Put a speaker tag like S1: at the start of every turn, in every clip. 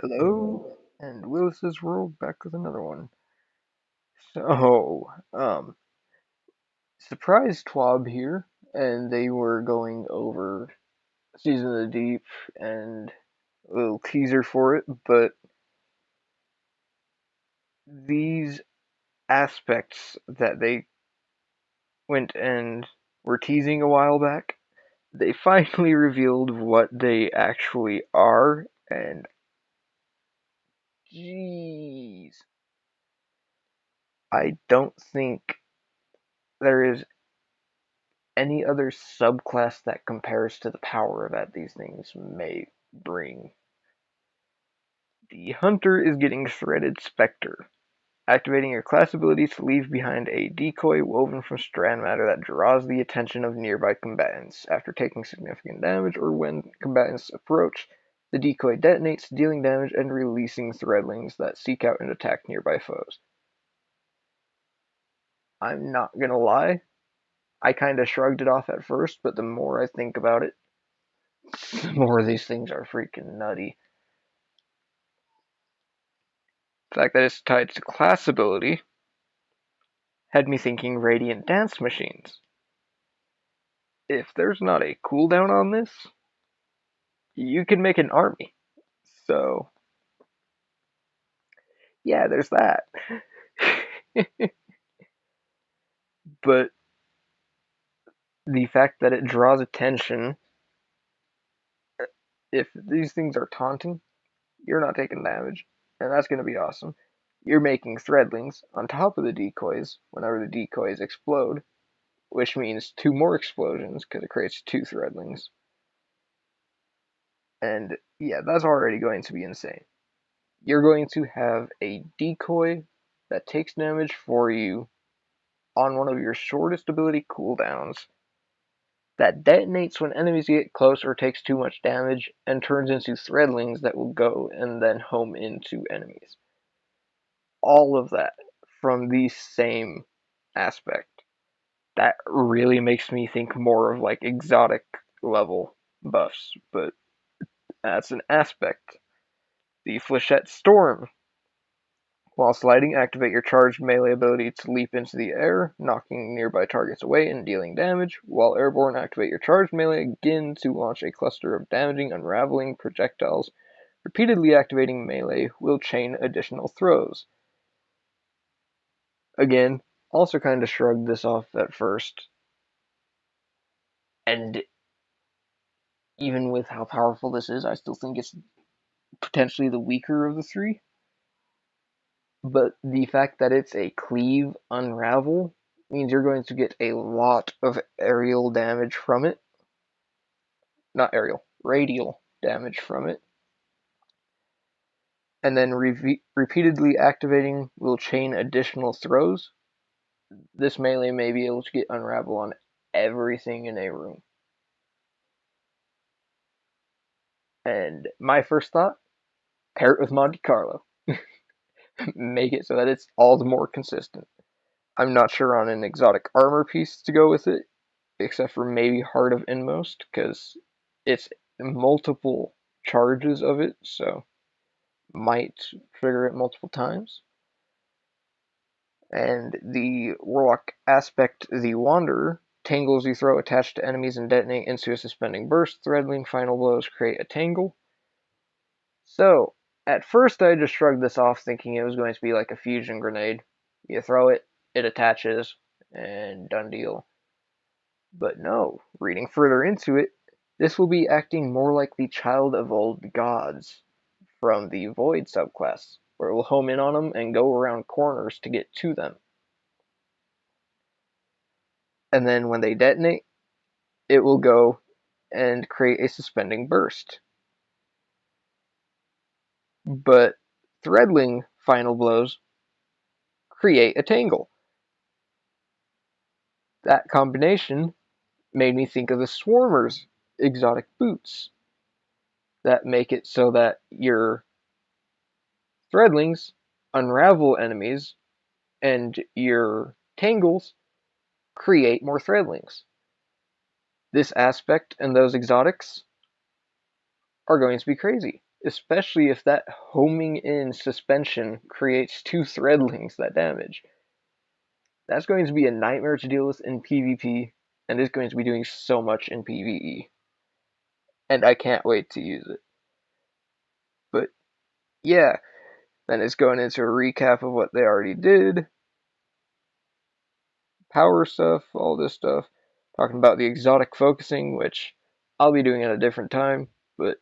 S1: Hello, and Willis's World back with another one. So, surprise twab here, and they were going over Season of the Deep and a little teaser for it, but these aspects that they went and were teasing a while back, they finally revealed what they actually are, and jeez, I don't think there is any other subclass that compares to the power that these things may bring. The Hunter is getting Threaded Spectre, activating your class ability to leave behind a decoy woven from strand matter that draws the attention of nearby combatants. After taking significant damage or when combatants approach, the decoy detonates, dealing damage and releasing threadlings that seek out and attack nearby foes. I'm not gonna lie, I kinda shrugged it off at first, but the more I think about it, the more these things are freaking nutty. The fact that it's tied to class ability had me thinking Radiant Dance Machines. If there's not a cooldown on this, you can make an army. So, yeah, there's that. But the fact that it draws attention, if these things are taunting, you're not taking damage, and that's going to be awesome. You're making threadlings on top of the decoys whenever the decoys explode, which means two more explosions because it creates two threadlings. And yeah, that's already going to be insane. You're going to have a decoy that takes damage for you on one of your shortest ability cooldowns that detonates when enemies get close or takes too much damage and turns into threadlings that will go and then home into enemies. All of that from the same aspect. That really makes me think more of like exotic level buffs, but that's an aspect. The Flechette Storm. While sliding, activate your charged melee ability to leap into the air, knocking nearby targets away and dealing damage. While airborne, activate your charged melee again to launch a cluster of damaging, unraveling projectiles. Repeatedly activating melee will chain additional throws. Again, also kind of shrugged this off at first. And even with how powerful this is, I still think it's potentially the weaker of the three. But the fact that it's a cleave unravel means you're going to get a lot of aerial damage from it. Not aerial, radial damage from it. And then repeatedly activating will chain additional throws. This melee may be able to get unravel on everything in a room. And my first thought, pair it with Monte Carlo. Make it so that it's all the more consistent. I'm not sure on an exotic armor piece to go with it, except for maybe Heart of Inmost, because it's multiple charges of it, so might trigger it multiple times. And the Warlock aspect, the Wanderer, tangles you throw attached to enemies and detonate into a suspending burst. Threadling final blows create a tangle. So, at first I just shrugged this off thinking it was going to be like a fusion grenade. You throw it, it attaches, and done deal. But no, reading further into it, this will be acting more like the Child of Old Gods from the Void subclass, where it will home in on them and go around corners to get to them. And then when they detonate, it will go and create a suspending burst. But Threadling final blows create a tangle. That combination made me think of the Swarmer's exotic boots that make it so that your Threadlings unravel enemies and your tangles create more threadlings. This aspect and those exotics are going to be crazy. especially if that homing in suspension creates two thread links that damage. That's going to be a nightmare to deal with in PvP, and is going to be doing so much in PvE. And I can't wait to use it. But yeah, then it's going into a recap of what they already did, power stuff, all this stuff, talking about the exotic focusing, which I'll be doing at a different time, but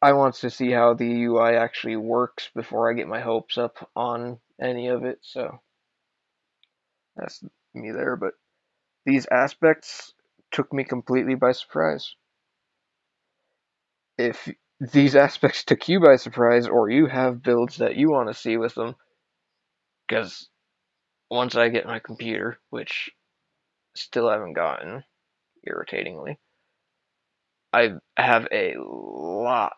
S1: I want to see how the UI actually works before I get my hopes up on any of it, so that's me there, but these aspects took me completely by surprise. If these aspects took you by surprise, or you have builds that you want to see with them, because once I get my computer, which still haven't gotten, irritatingly, I have a lot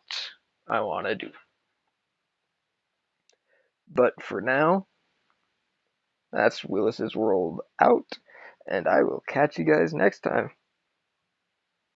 S1: I want to do. But for now, that's Willis's World out, and I will catch you guys next time.